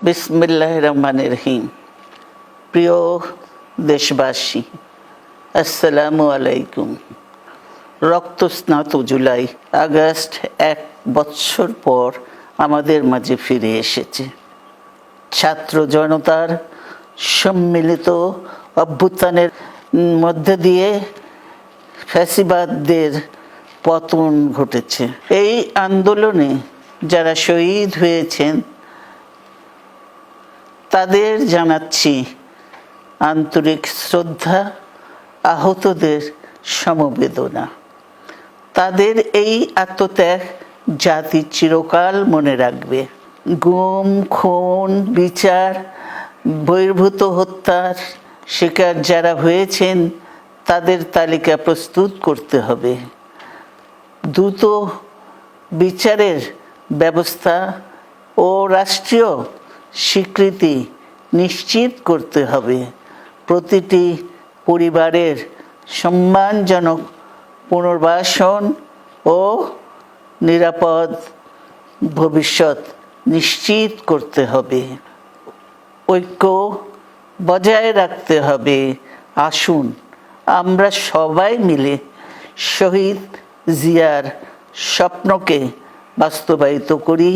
বিসমিল্লাহির রহমানির রহিম। প্রিয় দেশবাসী, আসসালামু আলাইকুম। রক্তস্নাত জুলাই আগস্ট 1 বছর পর আমাদের মাঝে ফিরে এসেছে। ছাত্র জনতার সম্মিলিত অভ্যুত্থানের মধ্যে দিয়ে ফ্যাসিবাদদের পতন ঘটেছে। এই আন্দোলনে যারা শহীদ হয়েছেন তাদের জানাচ্ছি আন্তরিক শ্রদ্ধা, আহতদের সমবেদনা। তাদের এই আত্মত্যাগ জাতি চিরকাল মনে রাখবে। গুম, খুন, বিচার বহির্ভূত হত্যার শিকার যারা হয়েছেন তাদের তালিকা প্রস্তুত করতে হবে। দ্রুত বিচারের ব্যবস্থা ও রাষ্ট্রীয় স্বীকৃতি নিশ্চিত করতে হবে। প্রতিটি পরিবারের সম্মানজনক পুনর্বাসন ও নিরাপদ ভবিষ্যৎ নিশ্চিত করতে হবে। ঐক্য বজায় রাখতে হবে। আসুন আমরা সবাই মিলে শহীদ জিয়ার স্বপ্নকে বাস্তবায়িত করি।